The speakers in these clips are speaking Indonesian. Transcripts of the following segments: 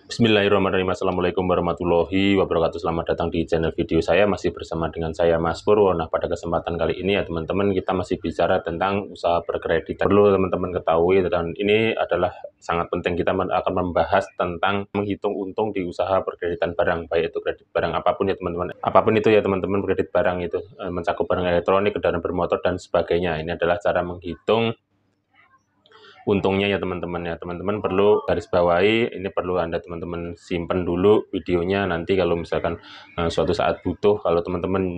Bismillahirrahmanirrahim. Assalamualaikum warahmatullahi wabarakatuh. Selamat datang di channel video saya. Masih bersama dengan saya Mas Purwo. Nah, pada kesempatan kali ini ya teman-teman, kita masih bicara tentang usaha berkreditan. Perlu teman-teman ketahui dan ini adalah sangat penting. Kita akan membahas tentang menghitung untung di usaha berkreditan barang, baik itu kredit barang apapun ya teman-teman. Apapun itu ya teman-teman, kredit barang itu mencakup barang elektronik, kendaraan bermotor dan sebagainya. Ini adalah cara menghitung untungnya ya teman-teman. Ya teman-teman perlu garis bawahi, ini perlu Anda teman-teman simpen dulu videonya, nanti kalau misalkan suatu saat butuh, kalau teman-teman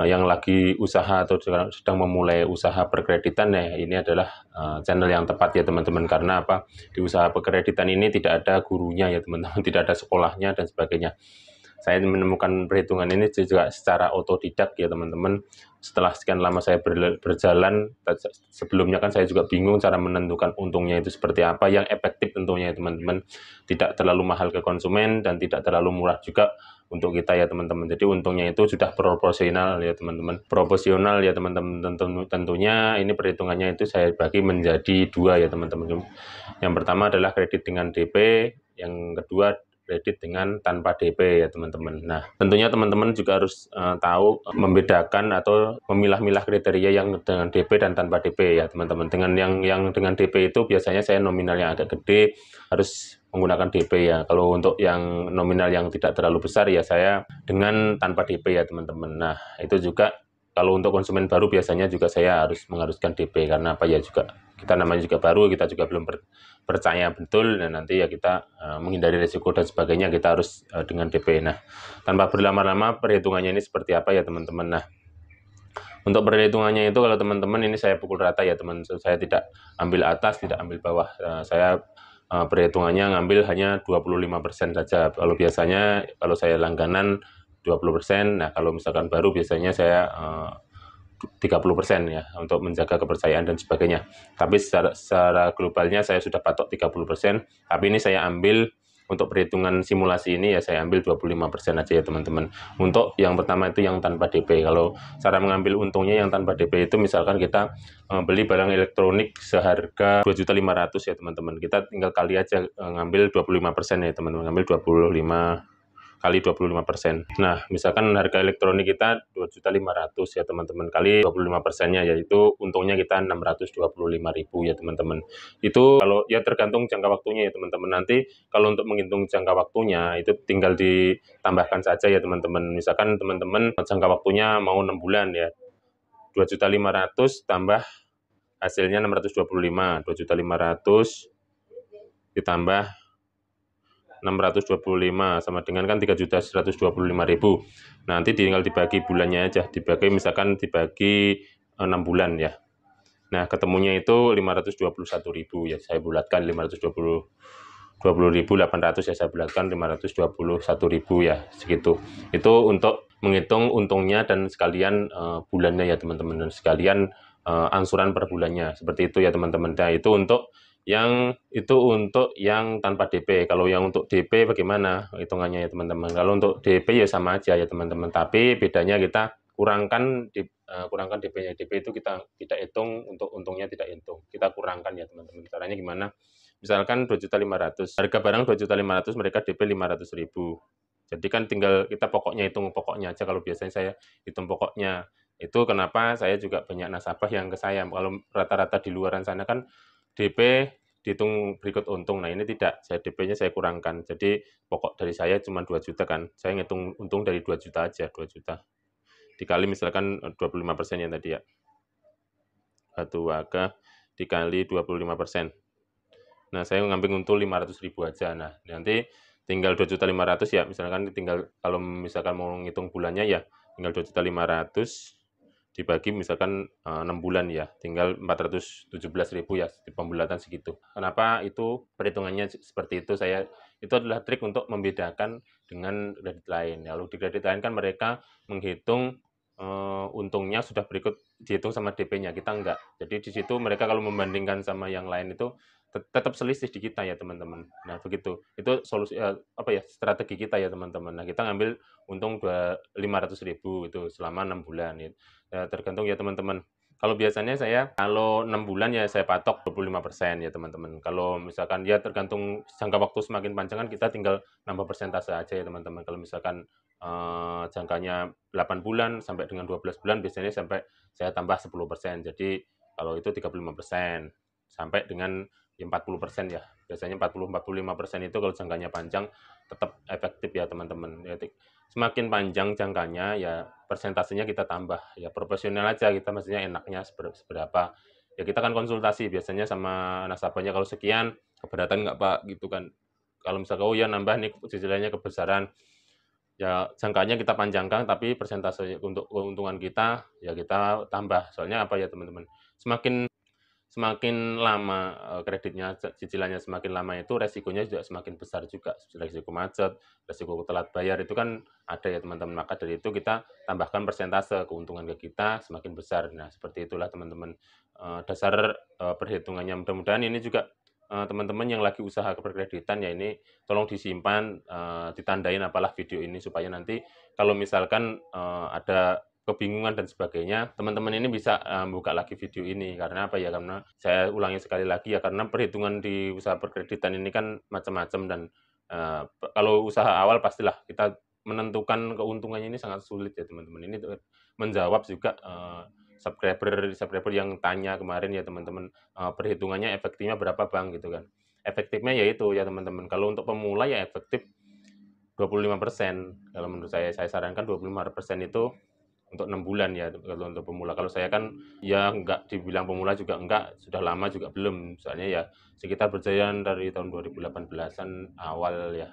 yang lagi usaha atau sedang memulai usaha berkreditan, ya ini adalah channel yang tepat ya teman-teman. Karena apa, di usaha berkreditan ini tidak ada gurunya ya teman-teman, tidak ada sekolahnya dan sebagainya. Saya menemukan perhitungan ini juga secara otodidak ya teman-teman. Setelah sekian lama saya berjalan, sebelumnya kan saya juga bingung cara menentukan untungnya itu seperti apa, yang efektif tentunya ya teman-teman. Tidak terlalu mahal ke konsumen dan tidak terlalu murah juga untuk kita ya teman-teman. Jadi untungnya itu sudah proporsional ya teman-teman. Proporsional ya teman-teman, tentunya ini perhitungannya itu saya bagi menjadi dua ya teman-teman. Yang pertama adalah kredit dengan DP, yang kedua kredit dengan tanpa DP ya teman-teman. Nah, tentunya teman-teman juga harus tahu membedakan atau memilah-milah kriteria yang dengan DP dan tanpa DP ya teman-teman. Dengan yang dengan DP itu biasanya saya nominal yang agak gede harus menggunakan DP ya. Kalau untuk yang nominal yang tidak terlalu besar ya saya dengan tanpa DP ya teman-teman. Nah, itu juga kalau untuk konsumen baru biasanya juga saya harus mengharuskan DP, karena apa ya, juga kita namanya juga baru, kita juga belum percaya betul, dan nanti ya kita menghindari risiko dan sebagainya, kita harus dengan DP. Nah, tanpa berlama-lama perhitungannya ini seperti apa ya teman-teman. Nah, untuk perhitungannya itu kalau teman-teman ini saya pukul rata ya teman, saya tidak ambil atas, tidak ambil bawah. Saya perhitungannya ngambil hanya 25% saja. Kalau biasanya kalau saya langganan 20%, nah kalau misalkan baru biasanya saya 30% ya, untuk menjaga kepercayaan dan sebagainya. Tapi secara globalnya saya sudah patok 30%, tapi ini saya ambil untuk perhitungan simulasi ini ya saya ambil 25% aja ya teman-teman. Untuk yang pertama itu yang tanpa DP. Kalau cara mengambil untungnya yang tanpa DP itu, misalkan kita beli barang elektronik seharga 2.500.000 ya teman-teman. Kita tinggal kali aja, ngambil 25% ya teman-teman, ngambil 25 kali 25%. Nah, misalkan harga elektronik kita 2.500.000 ya teman-teman, kali 25%-nya, yaitu untungnya kita 625.000 ya teman-teman. Itu kalau ya tergantung jangka waktunya ya teman-teman. Nanti kalau untuk menghitung jangka waktunya itu tinggal ditambahkan saja ya teman-teman. Misalkan teman-teman jangka waktunya mau 6 bulan ya, 2.500.000 tambah hasilnya 625, 2.500.000 ditambah 625 sama dengan kan 3.125.000. Nanti tinggal dibagi bulannya aja, dibagi misalkan dibagi 6 bulan ya. Nah, ketemunya itu 521.000 ya, saya bulatkan 520.800 ya, saya bulatkan 521.000 ya, segitu. Itu untuk menghitung untungnya dan sekalian bulannya ya teman-teman, dan sekalian angsuran per bulannya. Seperti itu ya teman-teman. Nah, itu untuk yang tanpa DP. Kalau yang untuk DP bagaimana hitungannya ya teman-teman? Kalau untuk DP ya sama aja ya teman-teman, tapi bedanya kita kurangkan DP-nya. DP itu kita tidak hitung, untuk untungnya tidak hitung. Kita kurangkan ya teman-teman. Caranya gimana? Misalkan 2.500.000, harga barang 2.500.000, mereka DP 500.000. Jadi kan tinggal kita pokoknya hitung pokoknya aja. Kalau biasanya saya hitung pokoknya. Itu kenapa saya juga banyak nasabah yang ke saya. Kalau rata-rata di luaran sana kan DP dihitung berikut untung. Nah, ini tidak, saya DP-nya saya kurangkan. Jadi pokok dari saya cuma 2 juta kan. Saya ngitung untung dari 2 juta aja, 2 juta. Dikali misalkan 25% yang tadi ya. Satu warga dikali 25%. Nah, saya ngambil untung 500.000 aja. Nah, nanti tinggal 2.500.000 ya. Misalkan tinggal kalau misalkan mau ngitung bulannya ya tinggal 2.500.000 dibagi misalkan 6 bulan ya, tinggal 417.000 ya, di pembulatan segitu. Kenapa itu perhitungannya seperti itu? Itu adalah trik untuk membedakan dengan kredit lain. Kalau di kredit lain kan mereka menghitung untungnya sudah berikut dihitung sama DP-nya, kita enggak. Jadi di situ mereka kalau membandingkan sama yang lain itu tetap selisih di kita ya teman-teman. Nah, begitu. Itu solusi strategi kita ya teman-teman. Nah, kita ngambil untung 500.000 itu selama 6 bulan. Ya, tergantung ya teman-teman. Kalau biasanya saya kalau 6 bulan ya saya patok 25% ya teman-teman. Kalau misalkan ya tergantung jangka waktu semakin panjang kan kita tinggal nambah persentase aja ya teman-teman. Kalau misalkan, jangkanya 8 bulan sampai dengan 12 bulan biasanya sampai saya tambah 10%. Jadi kalau itu 35% sampai dengan ya 40% ya. Biasanya 40-45% itu kalau jangkanya panjang tetap efektif ya teman-teman. Ya semakin panjang jangkanya, ya persentasenya kita tambah. Ya proporsional aja kita maksudnya enaknya seberapa. Ya kita kan konsultasi biasanya sama nasabahnya, kalau sekian keberatan nggak Pak? Gitu kan. Kalau misalkan, oh ya nambah nih cicilannya kebesaran, ya jangkanya kita panjangkan tapi persentase untuk keuntungan kita, ya kita tambah. Soalnya apa ya teman-teman, semakin Semakin lama, kreditnya, cicilannya semakin lama itu resikonya juga semakin besar juga, resiko macet, resiko telat bayar itu kan ada ya teman-teman. Maka dari itu kita tambahkan persentase keuntungan ke kita semakin besar. Nah seperti itulah teman-teman, dasar, perhitungannya. Mudah-mudahan ini juga, teman-teman yang lagi usaha keperkreditan ya ini tolong disimpan, ditandain apalah video ini supaya nanti kalau misalkan, ada kebingungan dan sebagainya, teman-teman ini bisa, buka lagi video ini. Karena apa ya, karena saya ulangi sekali lagi ya, karena perhitungan di usaha perkreditan ini kan macam-macam dan, kalau usaha awal pastilah kita menentukan keuntungannya ini sangat sulit ya teman-teman. Ini menjawab juga, subscriber yang tanya kemarin ya teman-teman, perhitungannya efektifnya berapa Bang, gitu kan. Efektifnya yaitu ya teman-teman, kalau untuk pemula ya efektif 25%. Kalau menurut saya sarankan 25% itu untuk 6 bulan ya, kalau untuk pemula. Kalau saya kan ya nggak dibilang pemula juga enggak, sudah lama juga belum. Soalnya ya sekitar berjalan dari tahun 2018-an awal ya,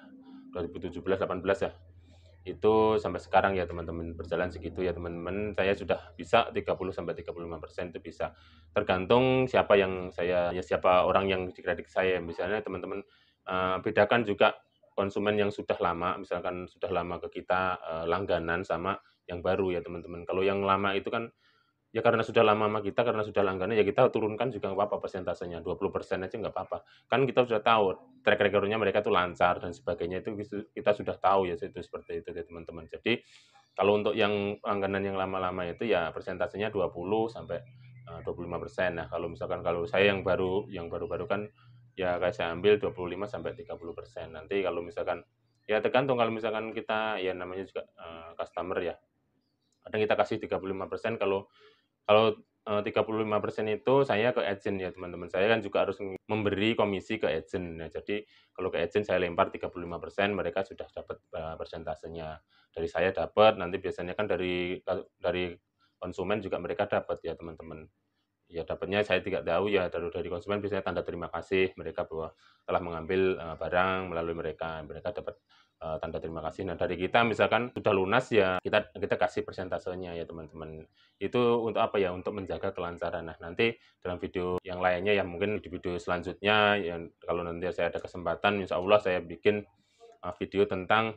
2017, 18 ya. Itu sampai sekarang ya teman-teman, berjalan segitu ya teman-teman. Saya sudah bisa 30 sampai 35% itu bisa. Tergantung siapa yang saya ya siapa orang yang dikredit saya. Misalnya teman-teman, bedakan juga konsumen yang sudah lama, misalkan sudah lama ke kita, langganan sama yang baru ya teman-teman. Kalau yang lama itu kan ya karena sudah lama sama kita, karena sudah langganan, ya kita turunkan juga nggak apa-apa persentasenya, 20% aja nggak apa-apa. Kan kita sudah tahu track record-nya mereka tuh lancar dan sebagainya, itu kita sudah tahu ya itu seperti itu ya teman-teman. Jadi kalau untuk yang langganan yang lama-lama itu ya persentasenya 20 sampai 25%. Nah, kalau misalkan kalau saya yang baru-baru kan ya kayak saya ambil 25 sampai 30%. Nanti kalau misalkan ya tergantung, kalau misalkan kita ya namanya juga customer ya. Kadang kita kasih 35%, kalau kalau, 35% itu saya ke agen ya teman-teman. Saya kan juga harus memberi komisi ke agen. Nah jadi kalau ke agen saya lempar 35%, mereka sudah dapat, persentasenya. Dari saya dapat, nanti biasanya kan dari konsumen juga mereka dapat ya teman-teman. Ya dapatnya saya tidak tahu ya, dari konsumen biasanya tanda terima kasih mereka bahwa telah mengambil, barang melalui mereka. Mereka dapat, tanda terima kasih. Nah dari kita misalkan sudah lunas ya kita kita kasih persentasenya ya teman-teman. Itu untuk apa ya, untuk menjaga kelancaran. Nah nanti dalam video yang lainnya ya mungkin di video selanjutnya yang kalau nanti saya ada kesempatan insya Allah saya bikin, video tentang,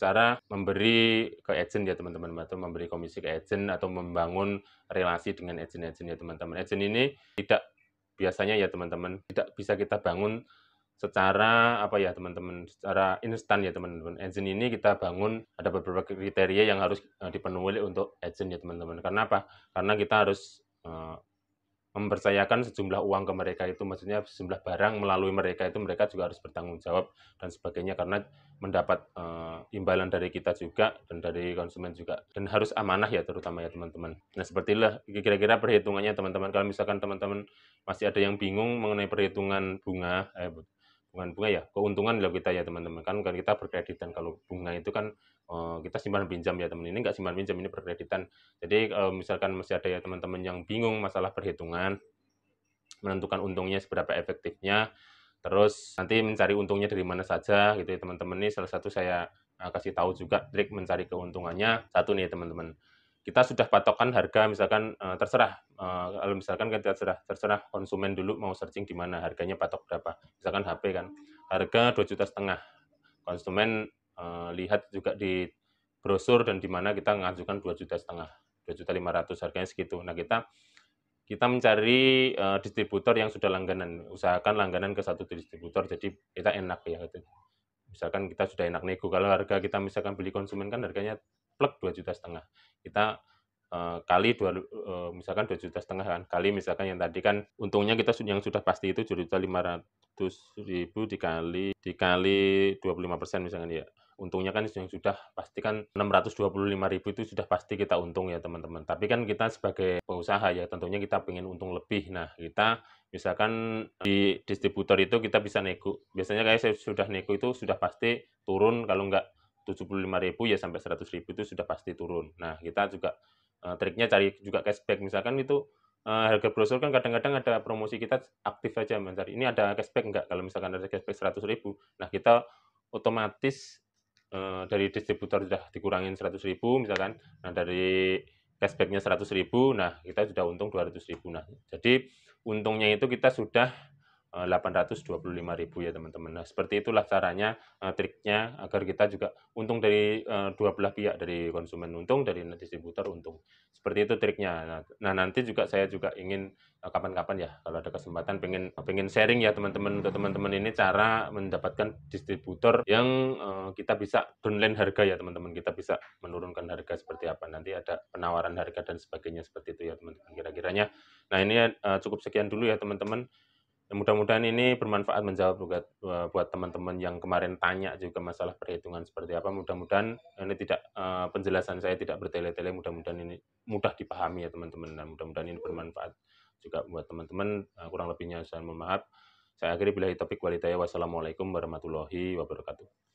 cara memberi ke agen ya teman-teman, atau memberi komisi ke agen atau membangun relasi dengan agen-agen ya teman-teman. Agen ini tidak biasanya ya teman-teman, tidak bisa kita bangun secara apa ya teman-teman, secara instan ya teman-teman. Agen ini kita bangun ada beberapa kriteria yang harus, dipenuhi untuk agen ya teman-teman. Karena apa? Karena kita harus, mempercayakan sejumlah uang ke mereka, itu maksudnya sejumlah barang melalui mereka, itu mereka juga harus bertanggung jawab dan sebagainya, karena mendapat, imbalan dari kita juga dan dari konsumen juga, dan harus amanah ya terutama ya teman-teman. Nah seperti itulah kira-kira perhitungannya teman-teman. Kalau misalkan teman-teman masih ada yang bingung mengenai perhitungan bunga, bukan bunga ya, keuntungan loh kita ya teman-teman. Kan kita berkreditan, kalau bunga itu kan, kita simpan pinjam ya teman, ini nggak simpan pinjam, ini berkreditan. Jadi kalau misalkan masih ada ya teman-teman yang bingung masalah perhitungan, menentukan untungnya seberapa efektifnya, terus nanti mencari untungnya dari mana saja gitu ya teman-teman. Ini salah satu saya, kasih tahu juga trik mencari keuntungannya. Satu nih teman-teman, kita sudah patokan harga misalkan, terserah, kalau misalkan kita terserah konsumen dulu mau searching di mana, harganya patok berapa. Misalkan HP kan, harga 2,5 juta. Konsumen, lihat juga di brosur dan di mana kita mengajukan 2,5 juta, 2,5 juta harganya segitu. Nah kita kita mencari, distributor yang sudah langganan, usahakan langganan ke satu distributor, jadi kita enak ya gitu. Misalkan kita sudah enak nego, kalau harga kita misalkan beli konsumen kan harganya plek 2,5 juta. Kita, kali misalkan 2,5 juta kan, kali misalkan yang tadi kan untungnya kita yang sudah pasti itu 7.500.000 dikali 25% misalkan ya. Untungnya kan yang sudah pasti kan 625.000 itu sudah pasti kita untung ya teman-teman. Tapi kan kita sebagai pengusaha ya tentunya kita pengen untung lebih. Nah, kita misalkan di distributor itu kita bisa nego. Biasanya kayak saya sudah nego itu sudah pasti turun, kalau nggak 75.000 ya sampai 100.000 itu sudah pasti turun. Nah, kita juga triknya cari juga cashback. Misalkan itu harga brosur kan kadang-kadang ada promosi, kita aktif aja mencari, ini ada cashback nggak? Kalau misalkan ada cashback 100.000, nah kita otomatis dari distributor sudah dikurangin 100.000 misalkan, nah dari cashback-nya 100.000, nah kita sudah untung 200.000. Nah, jadi untungnya itu kita sudah 825.000 ya teman-teman. Nah, seperti itulah caranya, triknya agar kita juga untung dari dua belah pihak, dari konsumen untung, dari distributor untung. Seperti itu triknya. Nah, nanti juga saya juga ingin kapan-kapan ya kalau ada kesempatan pengen sharing ya teman-teman, untuk teman-teman ini cara mendapatkan distributor yang kita bisa downline harga ya teman-teman. Kita bisa menurunkan harga seperti apa. Nanti ada penawaran harga dan sebagainya seperti itu ya teman-teman kira-kiranya. Nah, ini cukup sekian dulu ya teman-teman. Mudah-mudahan ini bermanfaat menjawab buat teman-teman yang kemarin tanya juga masalah perhitungan seperti apa. Mudah-mudahan ini tidak penjelasan saya tidak bertele-tele, mudah-mudahan ini mudah dipahami ya teman-teman, dan mudah-mudahan ini bermanfaat juga buat teman-teman. Kurang lebihnya saya mohon maaf. Saya akhiri billahi taufik wal hidayah. Wassalamualaikum warahmatullahi wabarakatuh.